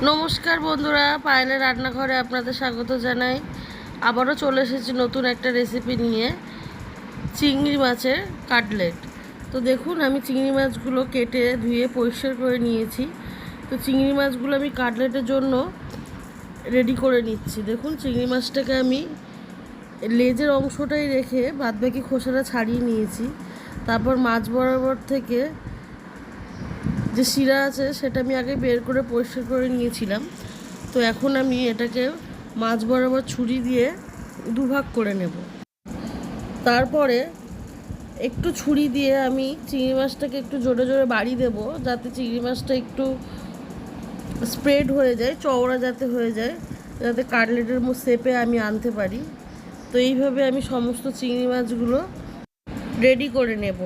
নমস্কার বন্ধুরা, পায়েলের রান্নাঘরে আপনাদের স্বাগত জানাই। আবারও চলে এসেছি নতুন একটা রেসিপি নিয়ে, চিংড়ি মাছের কাটলেট। তো দেখুন, আমি চিংড়ি মাছগুলো কেটে ধুয়ে পরিষ্কার করে নিয়েছি। তো চিংড়ি মাছগুলো আমি কাটলেটের জন্য রেডি করে নিচ্ছি। দেখুন, চিংড়ি মাছটাকে আমি লেজের অংশটাই রেখে বাদবাকি খোসাটা ছাড়িয়ে নিয়েছি। তারপর মাছ বরাবর থেকে যে শিরা আছে সেটা আমি আগে বের করে পরিষ্কার করে নিয়েছিলাম। তো এখন আমি এটাকে মাছ বরাবর ছুরি দিয়ে দুভাগ করে নেব। তারপরে একটু ছুরি দিয়ে আমি চিংড়ি মাছটাকে একটু জোরে জোরে বাড়ি দেব, যাতে চিংড়ি মাছটা একটু স্প্রেড হয়ে যায়, চওড়া যাতে হয়ে যায়, যাতে কাটলেটের শেপে আমি আনতে পারি। তো এইভাবে আমি সমস্ত চিংড়ি মাছগুলো রেডি করে নেব।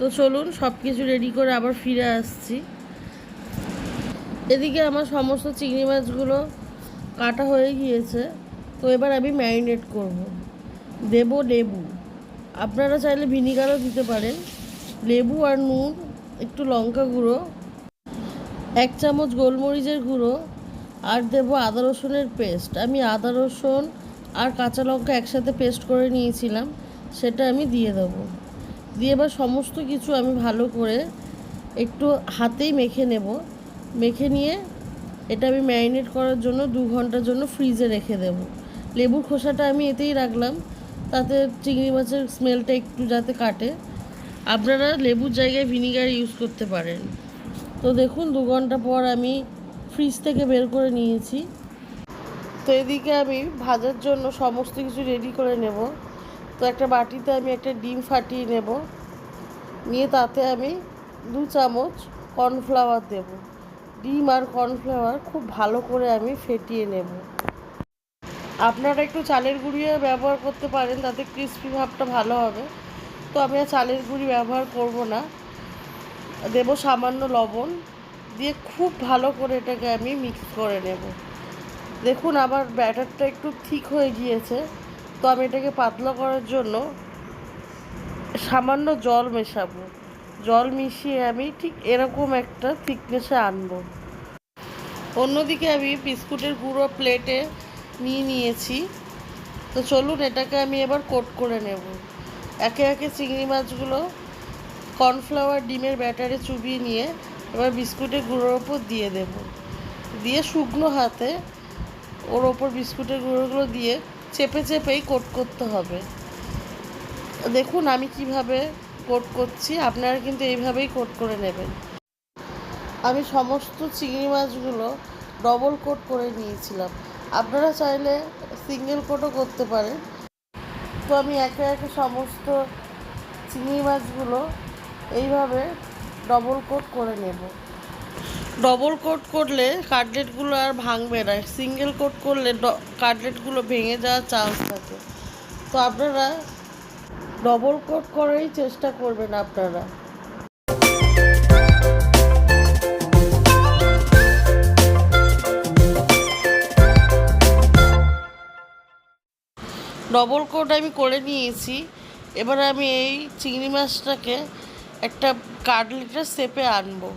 তো চলুন, সব কিছু রেডি করে আবার ফিরে আসছি। এদিকে আমার সমস্ত চিংড়ি মাছগুলো কাটা হয়ে গিয়েছে। তো এবার আমি ম্যারিনেট করব। দেব লেবু, আপনারা চাইলে ভিনিগারও দিতে পারেন। লেবু আর নুন, একটু লঙ্কা গুঁড়ো, 1 চামচ গোলমরিচের গুঁড়ো, আর দেব আদা রসুনের পেস্ট। আমি আদা রসুন আর কাঁচা লঙ্কা একসাথে পেস্ট করে নিয়েছিলাম, সেটা আমি দিয়ে দেবো। দিয়ে এবার সমস্ত কিছু আমি ভালো করে একটু হাতেই মেখে নেব। মেখে নিয়ে এটা আমি ম্যারিনেট করার জন্য 2 ঘন্টার জন্য ফ্রিজে রেখে দেব। লেবুর খোসাটা আমি এতেই রাখলাম, তাতে চিংড়ি মাছের স্মেলটা একটু যাতে কাটে। আপনারা লেবুর জায়গায় ভিনিগার ইউজ করতে পারেন। তো দেখুন, 2 ঘন্টা পর আমি ফ্রিজ থেকে বের করে নিয়েছি। তো এদিকে আমি ভাজার জন্য সমস্ত কিছু রেডি করে নেব। তো একটা বাটিতে আমি একটা ডিম ফাটিয়ে নেব, নিয়ে তাতে আমি 2 চামচ কর্নফ্লাওয়ার দেব। ডিম আর কর্নফ্লাওয়ার খুব ভালো করে আমি ফেটিয়ে নেব। আপনারা একটু চালের গুঁড়িও ব্যবহার করতে পারেন, তাতে ক্রিস্পি ভাবটা ভালো হবে। তো আমি আর চালের গুঁড়ি ব্যবহার করব না। দেব সামান্য লবণ, দিয়ে খুব ভালো করে এটাকে আমি মিক্স করে নেব। দেখুন, আমার ব্যাটারটা একটু ঠিক হয়ে গিয়েছে। তো আমি এটাকে পাতলা করার জন্য সামান্য জল মেশাবো। জল মিশিয়ে আমি ঠিক এরকম একটা থিকনেসে আনবো। অন্যদিকে আমি বিস্কুটের গুঁড়ো প্লেটে নিয়েছি। তো চলুন, এটাকে আমি এবার কোট করে নেব। একে একে চিংড়ি মাছগুলো কর্নফ্লাওয়ার ডিমের ব্যাটারে চুবিয়ে নিয়ে এবার বিস্কুটের গুঁড়োর ওপর দিয়ে দেব। দিয়ে শুকনো হাতে ওর ওপর বিস্কুটের গুঁড়োগুলো দিয়ে চেপে চেপেই কোট করতে হবে। দেখুন আমি কিভাবে কোট করছি, আপনারা কিন্তু এইভাবেই কোট করে নেবেন। আমি সমস্ত চিংড়ি মাছগুলো ডবল কোট করে নিয়েছিলাম, আপনারা চাইলে সিঙ্গেল কোটও করতে পারেন। তো আমি একে একে সমস্ত চিংড়ি মাছগুলো এইভাবে ডবল কোট করে নেব। ডবল কোট করলে কাটলেটগুলো আর ভাঙবে না, সিঙ্গেল কোট করলে কাটলেটগুলো ভেঙে যাওয়ার চান্স থাকে। তো আপনারা ডবল কোট করেই চেষ্টা করবেন আপনারা। ডবল কোট আমি করে নিয়েছি। এবার আমি এই চিংড়ি মাছটাকে একটা কাটলেটের শেপে আনবো।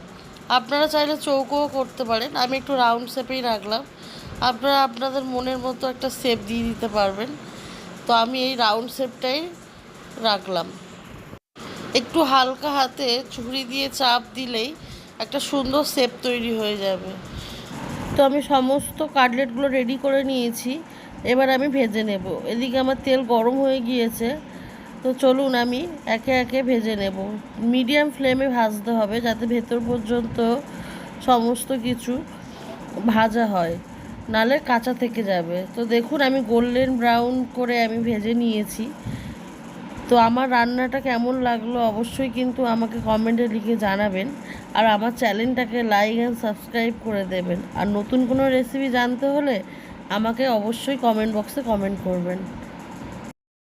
আপনারা চাইলে চৌকোও করতে পারেন, আমি একটু রাউন্ড শেপেই রাখলাম। আপনারা আপনাদের মনের মতো একটা শেপ দিয়ে দিতে পারবেন। তো আমি এই রাউন্ড শেপটাই রাখলাম। একটু হালকা হাতে ছুরি দিয়ে চাপ দিলেই একটা সুন্দর শেপ তৈরি হয়ে যাবে। তো আমি সমস্ত কাটলেটগুলো রেডি করে নিয়েছি, এবার আমি ভেজে নেব। এদিকে আমার তেল গরম হয়ে গিয়েছে। তো চলুন আমি একে একে ভেজে নেব। মিডিয়াম ফ্লেমে ভাজতে হবে, যাতে ভেতর পর্যন্ত সমস্ত কিছু ভাজা হয়, নালে কাঁচা থেকে যাবে। তো দেখুন, আমি গোল্ডেন ব্রাউন করে আমি ভেজে নিয়েছি। তো আমার রান্নাটা কেমন লাগলো অবশ্যই কিন্তু আমাকে কমেন্টে লিখে জানাবেন। আর আমার চ্যানেলটাকে লাইক অ্যান্ড সাবস্ক্রাইব করে দেবেন। আর নতুন কোনো রেসিপি জানতে হলে আমাকে অবশ্যই কমেন্ট বক্সে কমেন্ট করবেন।